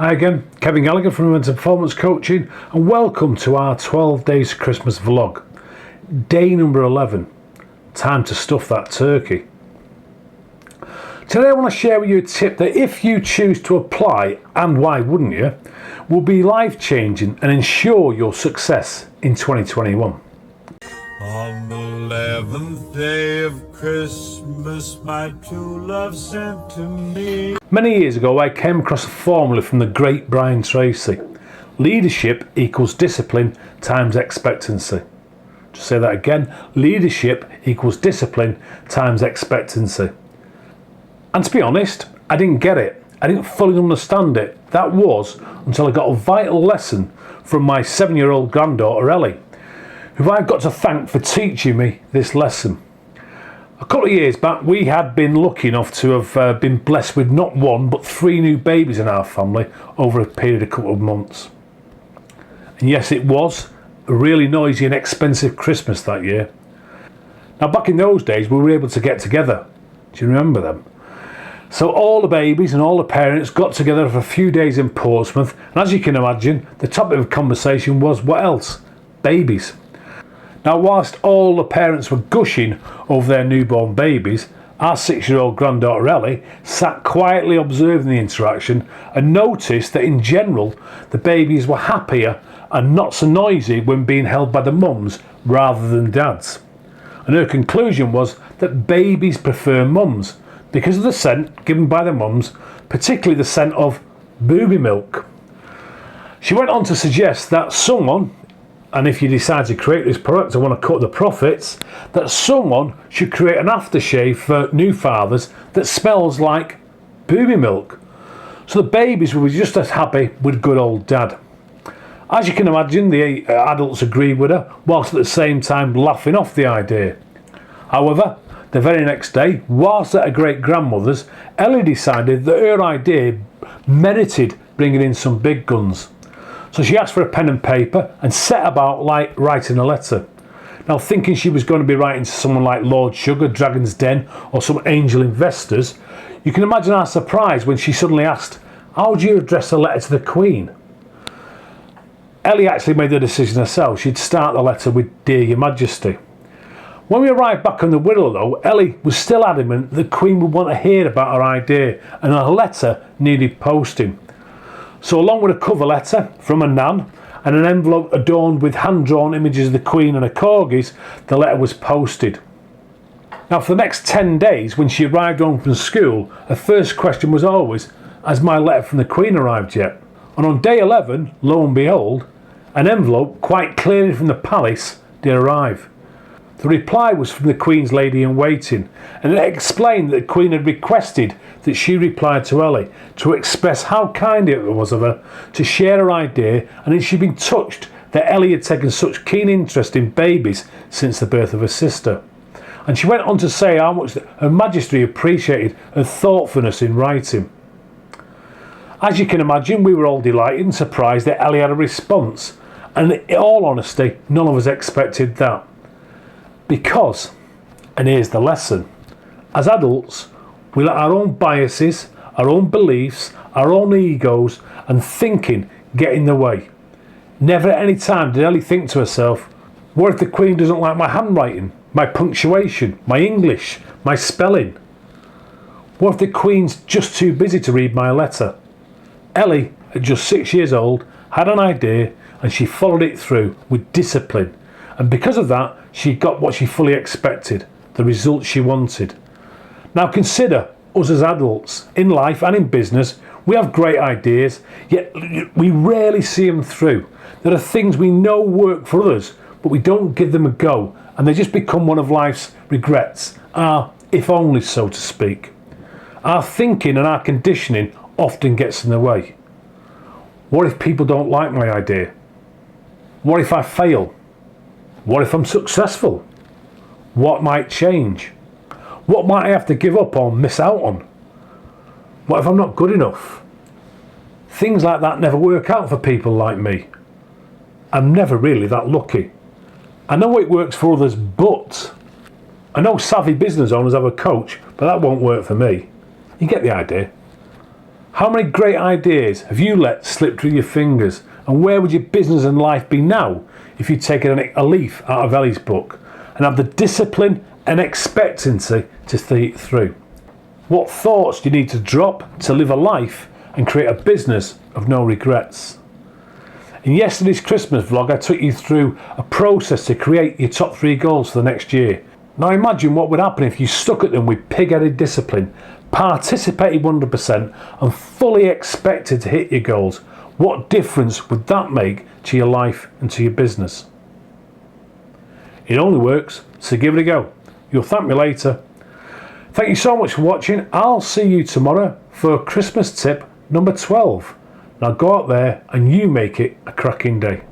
Hi again, Kevin Gallagher from Event and Performance Coaching, and welcome to our 12 Days Christmas vlog. Day number 11. Time to stuff that turkey. Today I want to share with you a tip that if you choose to apply, and why wouldn't you, will be life-changing and ensure your success in 2021. On the 11th day of Christmas, my true love sent to me. Many years ago I came across a formula from the great Brian Tracy. Leadership equals discipline times expectancy. Just say that again. Leadership equals discipline times expectancy. And to be honest, I didn't get it. I didn't fully understand it. That was until I got a vital lesson from my 7-year-old granddaughter Ellie, who I've got to thank for teaching me this lesson. A couple of years back, we had been lucky enough to have been blessed with not one but 3 new babies in our family over a period of a couple of months. And yes, it was a really noisy and expensive Christmas that year. Now, back in those days, we were able to get together. Do you remember them? So all the babies and all the parents got together for a few days in Portsmouth, and as you can imagine, the topic of conversation was what else? Babies. Now, whilst all the parents were gushing over their newborn babies, our 6-year-old granddaughter Ellie sat quietly observing the interaction and noticed that in general the babies were happier and not so noisy when being held by the mums rather than dads. And her conclusion was that babies prefer mums because of the scent given by the mums, particularly the scent of booby milk. She went on to suggest that someone, and if you decide to create this product and want to cut the profits, that someone should create an aftershave for new fathers that smells like booby milk, so the babies will be just as happy with good old dad. As you can imagine, the adults agreed with her, whilst at the same time laughing off the idea. However, the very next day, whilst at her great-grandmother's, Ellie decided that her idea merited bringing in some big guns. So she asked for a pen and paper and set about writing a letter. Now, thinking she was going to be writing to someone like Lord Sugar, Dragon's Den, or some angel investors, you can imagine our surprise when she suddenly asked, "How would you address a letter to the Queen?" Ellie actually made the decision herself. She'd start the letter with "Dear Your Majesty." When we arrived back on the Wirral though, Ellie was still adamant the Queen would want to hear about her idea and her letter needed posting. So along with a cover letter from a nan and an envelope adorned with hand-drawn images of the Queen and her corgis, the letter was posted. Now, for the next 10 days when she arrived home from school, her first question was always, "Has my letter from the Queen arrived yet?" And on day 11, lo and behold, an envelope quite clearly from the palace did arrive. The reply was from the Queen's lady-in-waiting, and it explained that the Queen had requested that she replied to Ellie to express how kind it was of her to share her idea, and that she'd been touched that Ellie had taken such keen interest in babies since the birth of her sister. And she went on to say how much Her Majesty appreciated her thoughtfulness in writing. As you can imagine, we were all delighted and surprised that Ellie had a response, and in all honesty, none of us expected that. Because, and here's the lesson, as adults, we let our own biases, our own beliefs, our own egos and thinking get in the way. Never at any time did Ellie think to herself, what if the Queen doesn't like my handwriting, my punctuation, my English, my spelling? What if the Queen's just too busy to read my letter? Ellie, at just 6 years old, had an idea and she followed it through with discipline. And because of that, she got what she fully expected, the result she wanted. Now consider us as adults, in life and in business, we have great ideas, yet we rarely see them through. There are things we know work for others, but we don't give them a go, and they just become one of life's regrets, our if only, so to speak. Our thinking and our conditioning often gets in the way. What if people don't like my idea? What if I fail? What if I'm successful? What might change? What might I have to give up or miss out on? What if I'm not good enough? Things like that never work out for people like me. I'm never really that lucky. I know it works for others, but I know savvy business owners have a coach, but that won't work for me. You get the idea. How many great ideas have you let slip through your fingers? And where would your business and life be now if you'd taken a leaf out of Ellie's book and had the discipline and expectancy to see it through? What thoughts do you need to drop to live a life and create a business of no regrets? In yesterday's Christmas vlog, I took you through a process to create your top 3 goals for the next year. Now imagine what would happen if you stuck at them with pig-headed discipline, participated 100% and fully expected to hit your goals. What difference would that make to your life and to your business? It only works, so give it a go. You'll thank me later. Thank you so much for watching. I'll see you tomorrow for Christmas tip number 12. Now go out there and you make it a cracking day.